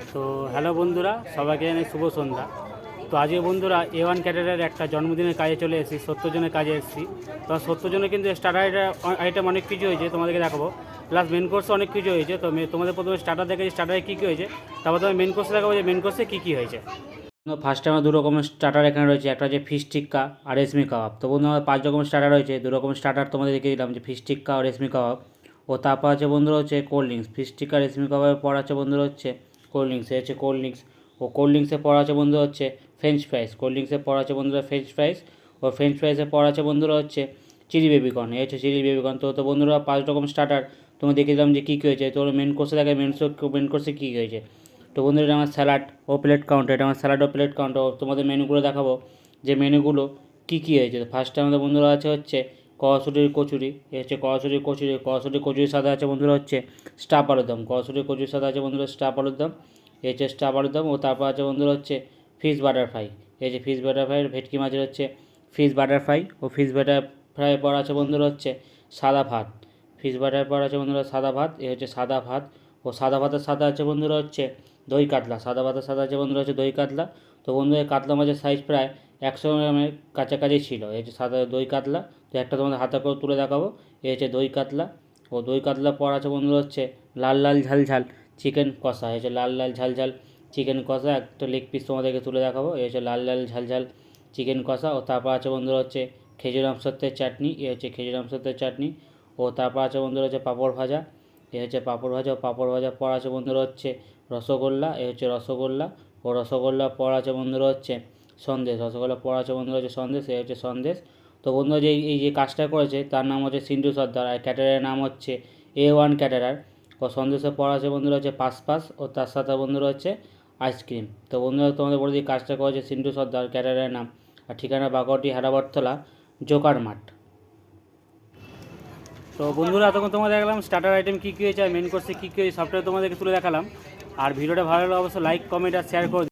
তো হ্যালো বন্ধুরা, সবাইকে জানাই শুভ সন্ধ্যা। তো আজকে বন্ধুরা A1 ক্যাটারের একটা জন্মদিনের কাজে চলে এসেছি, 70 জনের কাজে এসেছি। তো 70 জনের কিন্তু স্টার্টার আইটেম অনেক কিছু হয়েছে, তোমাদেরকে দেখাবো। প্লাস মেন কোর্সে অনেক কিছু হয়েছে। তো তোমাদের প্রথমে স্টার্টার দেখেছি স্টার্টারে কী কী হয়েছে, তারপর তোমার মেন কোর্সে দেখাবো যে মেন কোর্সে কী কী হয়েছে। ফার্স্টে আমার দু রকমের স্টার্টার এখানে রয়েছে, একটা হচ্ছে ফিশ টিক্কা আর রেশমি কাবাব। তো বন্ধু আমার 5 রকমের স্টার্টার রয়েছে, দু রকমের স্টার্টার তোমাদের দেখিয়ে দিলাম যে ফিশ টিক্কা আর রেশমি কাবাব। ও তারপর আছে বন্ধুরা হচ্ছে কোল্ড ড্রিঙ্কস। ফিশ টিক্কা রেশমি কাবাবের পর আছে বন্ধুরা হচ্ছে কোল্ড ড্রিঙ্কস, হচ্ছে কোল্ড ড্রিঙ্কস। ও কোল্ড ড্রিঙ্কসের পর আছে বন্ধুরা হচ্ছে ফ্রেঞ্চ ফ্রাইস। কোল্ড ড্রিঙ্কসের পর আছে বন্ধুরা ফ্রেঞ্চ ফ্রাইস। ও ফ্রেঞ্চ ফ্রাইসের পর আছে বন্ধুরা হচ্ছে চিলি বেবিকর্ন। এই হচ্ছে চিলি বেবিকর্ন। তো বন্ধুরা 5 রকম স্টার্টার তোমার দেখিয়ে দিলাম যে কী কী হয়েছে। তো মেন কোর্সে দেখে মেন কোর্সে কী কী হয়েছে। তো বন্ধুরা এটা আমার স্যালাড ও প্লেট কাউন্টার, এটা আমার স্যালাড ও প্লেট কাউন্টার। তোমাদের মেনুগুলো দেখাবো যে মেনুগুলো কী কী হয়েছে। ফার্স্টে আমাদের বন্ধুরা আছে হচ্ছে কড়াশুটির কচুরি। এ হচ্ছে কড়াশুটির কচুরির সাথে আছে বন্ধুরা হচ্ছে স্টাফ আলুরদম। কড়াশুটির কচুরির সাথে আছে বন্ধুরা স্টাফ আলুরদম। এই হচ্ছে স্টাফ আলুরদম। ও তারপর আছে বন্ধুরা হচ্ছে ফিশ বাটার ফ্রাই। এই যে ফিশ বাটার ফ্রাই, ভেটকি মাছের হচ্ছে ফিশ বাটার ফ্রাই। ও ফিশ বাটার ফ্রাই পর আছে বন্ধুরা হচ্ছে সাদা ভাত। ফিশ বাটার পর আছে বন্ধুরা সাদা ভাত। এ হচ্ছে সাদা ভাত। ও সাদা ভাতের সাথে আছে বন্ধুরা হচ্ছে দই কাতলা। সাদা ভাতের সাথে আছে বন্ধুরা হচ্ছে দই কাতলা। তো বন্ধুরা কাতলা মাছের সাইজ প্রায় 100 গ্রামের কাছাকাছি ছিল। এই যে সাদা দই কাতলা। তো একটা তোমাদের হাতে করে তুলে দেখাবো। এই হচ্ছে দই কাতলা। ও দই কাতলা পর আছে বন্ধুরা হচ্ছে লাল লাল ঝাল ঝাল চিকেন কষা। এই হচ্ছে লাল লাল ঝাল ঝাল চিকেন কষা। একটা লেগ পিস তোমাদেরকে তুলে দেখাবো। এই হচ্ছে লাল লাল ঝাল ঝাল চিকেন কষা। ও তারপর আছে বন্ধুরা হচ্ছে খেজুর আমসত্ত্বের চাটনি। এ হচ্ছে খেজুর আমসত্ত্বের চাটনি। ও তারপর আছে বন্ধুরা হচ্ছে পাঁপড় ভাজা। এ হচ্ছে পাঁপড় ভাজা। ও পাঁপড় ভাজা পর আছে বন্ধুরা হচ্ছে রসগোল্লা। এ হচ্ছে রসগোল্লা। ও রসগোল্লা পর আছে বন্ধুরা হচ্ছে সন্দেশ। রসগোল্লা পর আছে বন্ধুরা হচ্ছে সন্দেশ। এ হচ্ছে সন্দেশ। তো বন্ধুরা যে এই যে কাজটা করেছে তার নাম হচ্ছে সিন্টু সর্দার, আর ক্যাটারারের নাম হচ্ছে A1 ক্যাটারার। ও সন্দেশের পর আছে বন্ধুরা হচ্ছে পাস। ও তার সাথে বন্ধুরা হচ্ছে আইসক্রিম। তো বন্ধুরা তোমাদের বলে দিই কাজটা করেছে সিন্টু সর্দার, ক্যাটারারের নাম। আর ঠিকানা বাগটি হারাবরতলা জোকার মাঠ। তো বন্ধুরা এতক্ষণ তোমাদের দেখলাম স্টার্টার আইটেম কী কী হয়েছে আর মেন কোর্সে কী কী হয়েছে সবটাই তোমাদেরকে তুলে দেখালাম। আর ভিডিওটা ভালো লাগলে অবশ্যই লাইক কমেন্ট আর শেয়ার করে